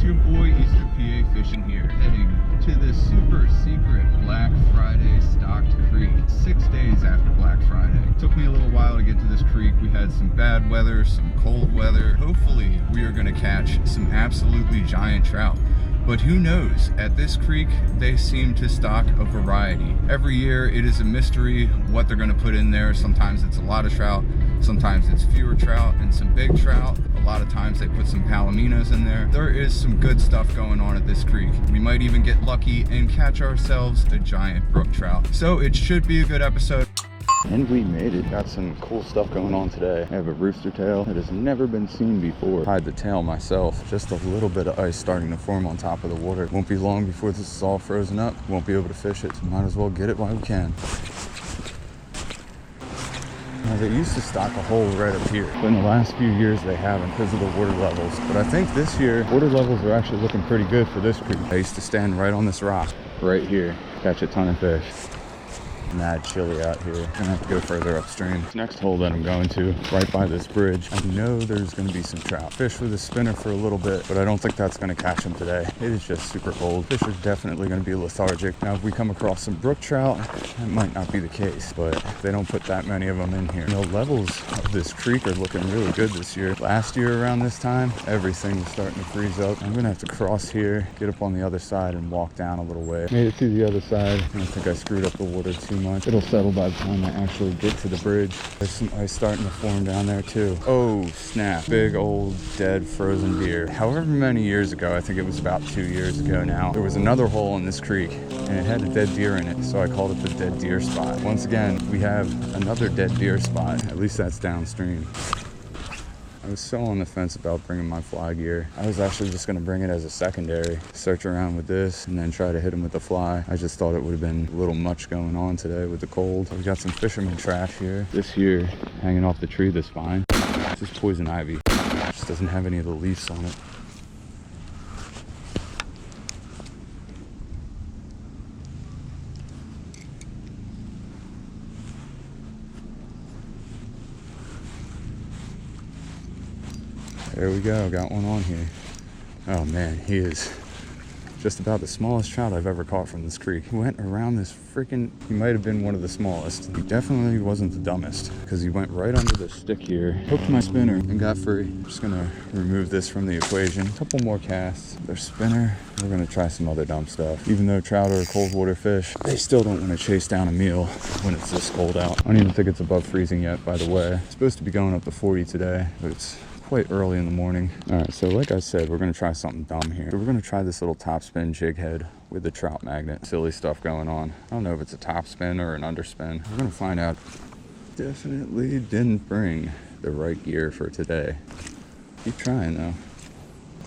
It's your boy Eastern PA Fishing here, heading to the super secret Black Friday stocked creek 6 days after Black Friday. Took me a little while to get to this creek. We had some bad weather, some cold weather. Hopefully we are going to catch some absolutely giant trout. But who knows? At this creek, they seem to stock a variety. Every year, it is a mystery what they're gonna put in there. Sometimes it's a lot of trout, sometimes it's fewer trout and some big trout. A lot of times they put some palominos in there. There is some good stuff going on at this creek. We might even get lucky and catch ourselves a giant brook trout. So it should be a good episode. And we made it. Got some cool stuff going on today. I have a rooster tail that has never been seen before. Tied the tail myself. Just a little bit of ice starting to form on top of the water. Won't be long before this is all frozen up. Won't be able to fish it, so might as well get it while we can. Now, they used to stock a hole right up here, but in the last few years they haven't because of the water levels. But I think this year, water levels are actually looking pretty good for this creek. I used to stand right on this rock right here, catch a ton of fish. Mad chilly out here. Gonna have to go further upstream. Next hole that I'm going to, right by this bridge, I know there's gonna be some trout. Fish with a spinner for a little bit, but I don't think that's gonna catch them today. It is just super cold. Fish are definitely gonna be lethargic. Now, if we come across some brook trout, that might not be the case, but they don't put that many of them in here. You know, levels of this creek are looking really good this year. Last year around this time, everything was starting to freeze up. I'm gonna have to cross here, get up on the other side and walk down a little way. Made it to the other side. I don't think I screwed up the water too much. It'll settle by the time I actually get to the bridge. There's some ice starting to form down there too. Oh snap, big old dead frozen deer. However many years ago, I think it was about 2 years ago now, there was another hole in this creek and it had a dead deer in it, so I called it the dead deer spot. Once again, we have another dead deer spot. At least that's downstream. I was so on the fence about bringing my fly gear. I was actually just gonna bring it as a secondary, search around with this, and then try to hit him with the fly. I just thought it would have been a little much going on today with the cold. We got some fisherman trash here. This here, hanging off the tree, this vine. This is poison ivy. It just doesn't have any of the leaves on it. There we go, got one on here. Oh man, he is just about the smallest trout I've ever caught from this creek. He went around this freaking, he might have been one of the smallest. He definitely wasn't the dumbest because he went right under the stick here, hooked my spinner and got free. I'm just gonna remove this from the equation. A couple more casts, their spinner. We're gonna try some other dumb stuff. Even though trout are cold water fish, they still don't want to chase down a meal when it's this cold out. I don't even think it's above freezing yet, by the way. It's supposed to be going up to 40 today, but it's quite early in the morning. All right, so like I said, we're gonna try something dumb here. So we're gonna try this little topspin jig head with the trout magnet. Silly stuff going on. I don't know if it's a topspin or an underspin. We're gonna find out. Definitely didn't bring the right gear for today. Keep trying though.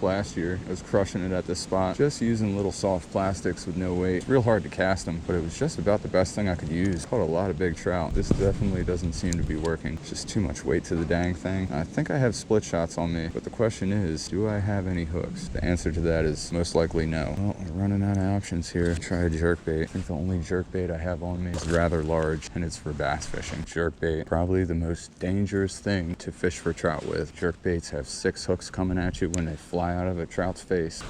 Last year, I was crushing it at this spot, just using little soft plastics with no weight. Real hard to cast them, but it was just about the best thing I could use. Caught a lot of big trout. This definitely doesn't seem to be working. It's just too much weight to the dang thing. I think I have split shots on me, but the question is, do I have any hooks? The answer to that is most likely no. Well, we're running out of options here. Try a jerkbait. I think the only jerkbait I have on me is rather large, and it's for bass fishing. Jerkbait, probably the most dangerous thing to fish for trout with. Jerkbaits have 6 hooks coming at you when they fly out of a trout's face.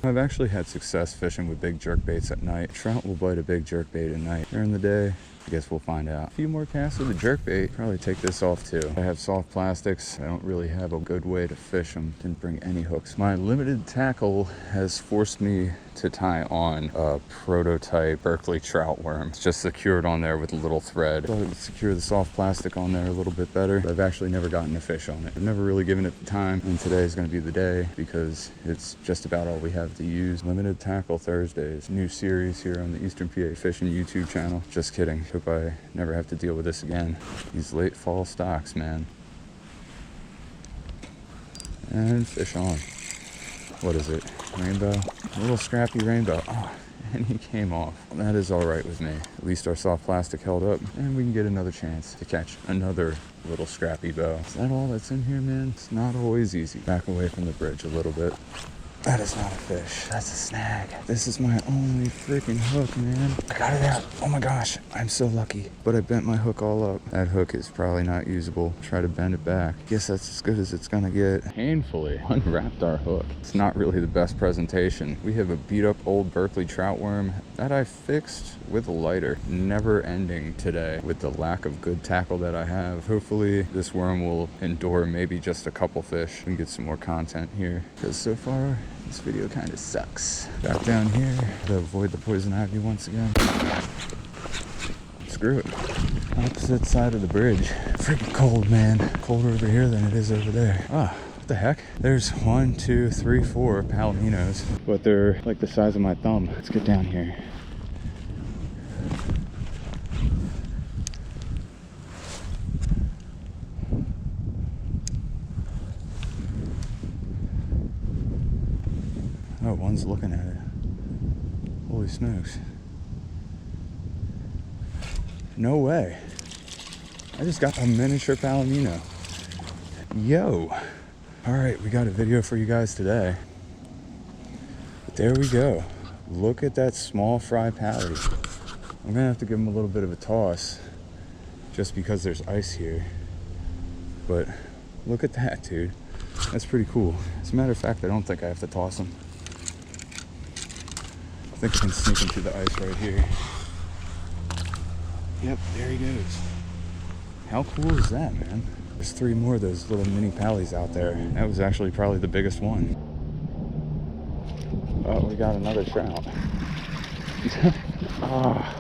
I've actually had success fishing with big jerkbaits at night. Trout will bite a big jerkbait at night. During the day, I guess we'll find out. A few more casts with the jerkbait. Probably take this off too. I have soft plastics. I don't really have a good way to fish them. Didn't bring any hooks. My limited tackle has forced me to tie on a prototype Berkeley trout worm. It's just secured on there with a little thread. Thought it would secure the soft plastic on there a little bit better, but I've actually never gotten a fish on it. I've never really given it the time, and today is gonna be the day because it's just about all we have to use. Limited Tackle Thursdays. New series here on the Eastern PA Fishing YouTube channel. Just kidding. Hope I never have to deal with this again. These late fall stocks, man. And fish on. What is it? Rainbow? A little scrappy rainbow. Oh, and he came off. That is all right with me. At least our soft plastic held up, and we can get another chance to catch another little scrappy bow. Is that all that's in here, man? It's not always easy. Back away from the bridge a little bit. That is not a fish. That's a snag. This is my only freaking hook, man. I got it out. Oh my gosh. I'm so lucky. But I bent my hook all up. That hook is probably not usable. Try to bend it back. Guess that's as good as it's gonna get. Painfully unwrapped our hook. It's not really the best presentation. We have a beat up old Berkeley trout worm that I fixed with a lighter. Never ending today with the lack of good tackle that I have. Hopefully this worm will endure maybe just a couple fish and get some more content here. Because so far, this video kind of sucks. Back down here to avoid the poison ivy once again. Screw it. Opposite side of the bridge. Freaking cold, man. Colder over here than it is over there. Ah, what the heck? There's 1, 2, 3, 4 palominos, but they're like the size of my thumb. Let's get down here. Oh, one's looking at it. Holy smokes. No way. I just got a miniature palomino. Yo. All right, we got a video for you guys today. But there we go. Look at that small fry pally. I'm gonna have to give him a little bit of a toss just because there's ice here. But look at that, dude. That's pretty cool. As a matter of fact, I don't think I have to toss him. I think I can sneak him through the ice right here. Yep, there he goes. How cool is that, man? There's 3 more of those little mini pallies out there. That was actually probably the biggest one. Oh, we got another trout. Ah,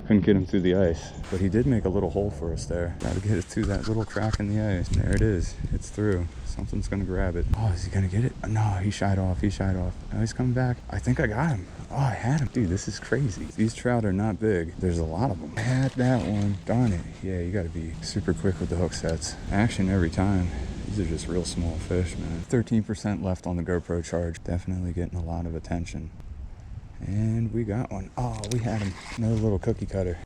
couldn't get him through the ice. But he did make a little hole for us there. Gotta get it through that little crack in the ice. There it is. It's through. Something's gonna grab it. Oh, is he gonna get it? No, he shied off. He shied off. Now he's coming back. I think I got him. Oh, I had him. Dude, this is crazy. These trout are not big. There's a lot of them. I had that one. Darn it. Yeah, you gotta be super quick with the hook sets. Action every time. These are just real small fish, man. 13% left on the GoPro charge. Definitely getting a lot of attention. And we got one. Oh, we had him. Another little cookie cutter.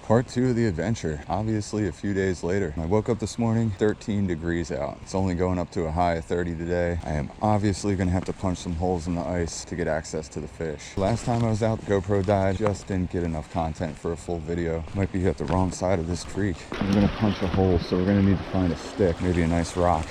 Part 2 of the adventure, obviously a few days later. I woke up this morning, 13 degrees out. It's only going up to a high of 30 today. I am obviously gonna have to punch some holes in the ice to get access to the fish. Last time I was out, the GoPro died. Just didn't get enough content for a full video. Might be at the wrong side of this creek. We're gonna punch a hole, so we're gonna need to find a stick, maybe a nice rock.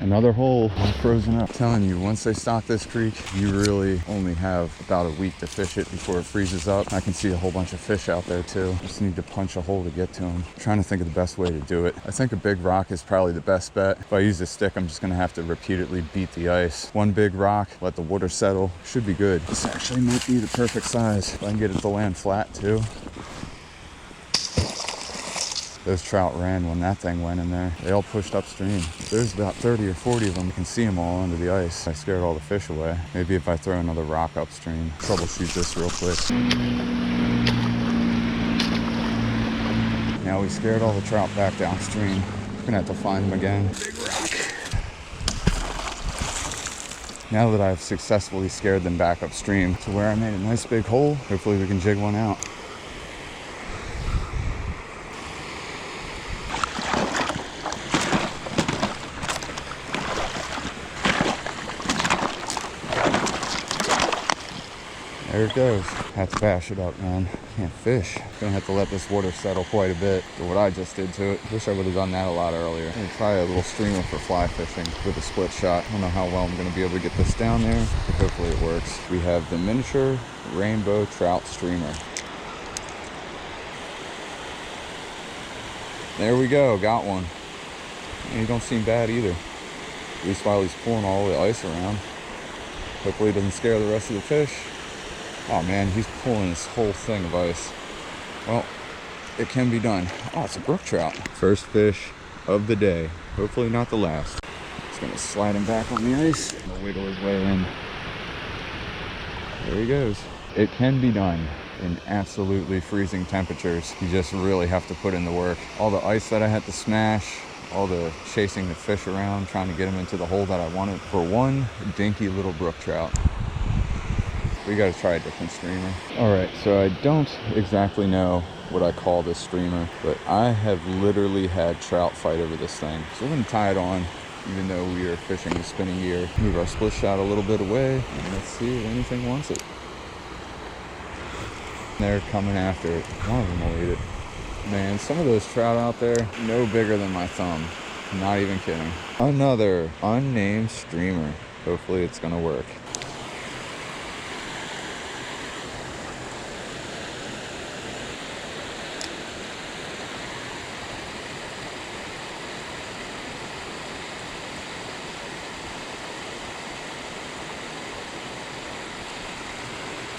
Another hole all frozen up. I'm telling you, once they stock this creek, you really only have about a week to fish it before it freezes up. I can see a whole bunch of fish out there too. Just need to punch a hole to get to them. I'm trying to think of the best way to do it. I think a big rock is probably the best bet. If I use a stick, I'm just gonna have to repeatedly beat the ice. One big rock, let the water settle. Should be good. This actually might be the perfect size. If I can get it to land flat too. Those trout ran when that thing went in there. They all pushed upstream. There's about 30 or 40 of them. You can see them all under the ice. I scared all the fish away. Maybe if I throw another rock upstream. Troubleshoot this real quick. Now we scared all the trout back downstream. We're gonna have to find them again. Big rock. Now that I've successfully scared them back upstream to where I made a nice big hole, hopefully we can jig one out. There it goes. Had to bash it up, man. Can't fish. Gonna have to let this water settle quite a bit for what I just did to it. Wish I would have done that a lot earlier. I'm gonna try a little streamer for fly fishing with a split shot. I don't know how well I'm gonna be able to get this down there, but hopefully it works. We have the miniature rainbow trout streamer. There we go, got one. And he don't seem bad either. At least while he's pulling all the ice around. Hopefully it doesn't scare the rest of the fish. Oh man, he's pulling this whole thing of ice. Well, it can be done. Oh, it's a brook trout. First fish of the day. Hopefully not the last. Just gonna slide him back on the ice. Gonna wiggle his way in. There he goes. It can be done in absolutely freezing temperatures. You just really have to put in the work. All the ice that I had to smash, all the chasing the fish around, trying to get them into the hole that I wanted for one dinky little brook trout. We gotta try a different streamer. All right, so I don't exactly know what I call this streamer, but I have literally had trout fight over this thing. So we're gonna tie it on, even though we are fishing the spinning gear. Move our split shot a little bit away, and let's see if anything wants it. They're coming after it. One of them will eat it. Man, some of those trout out there, no bigger than my thumb. Not even kidding. Another unnamed streamer. Hopefully it's gonna work.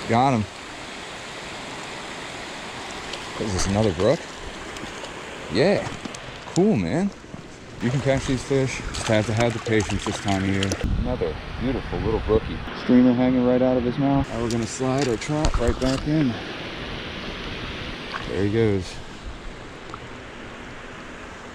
Got him. Is this another brook? Yeah. Cool, man. You can catch these fish. Just have to have the patience this time of year. Another beautiful little brookie. Streamer hanging right out of his mouth. Now we're gonna slide our trout right back in. There he goes.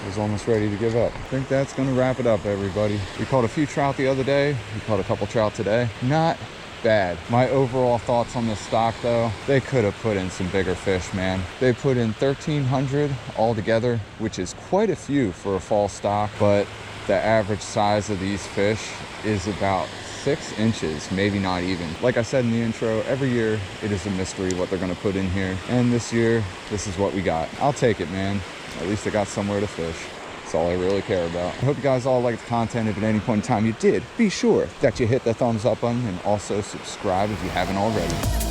I was almost ready to give up. I think that's gonna wrap it up, everybody. We caught a few trout the other day. We caught a couple trout today. Not bad. My overall thoughts on this stock though, they could have put in some bigger fish, man. They put in 1,300 altogether, which is quite a few for a fall stock, but the average size of these fish is about 6 inches, maybe not even. Like I said in the intro, every year it is a mystery what they're gonna put in here. And this year, this is what we got. I'll take it, man. At least I got somewhere to fish. That's all I really care about. I hope you guys all liked the content. If at any point in time you did, be sure that you hit the thumbs up button and also subscribe if you haven't already.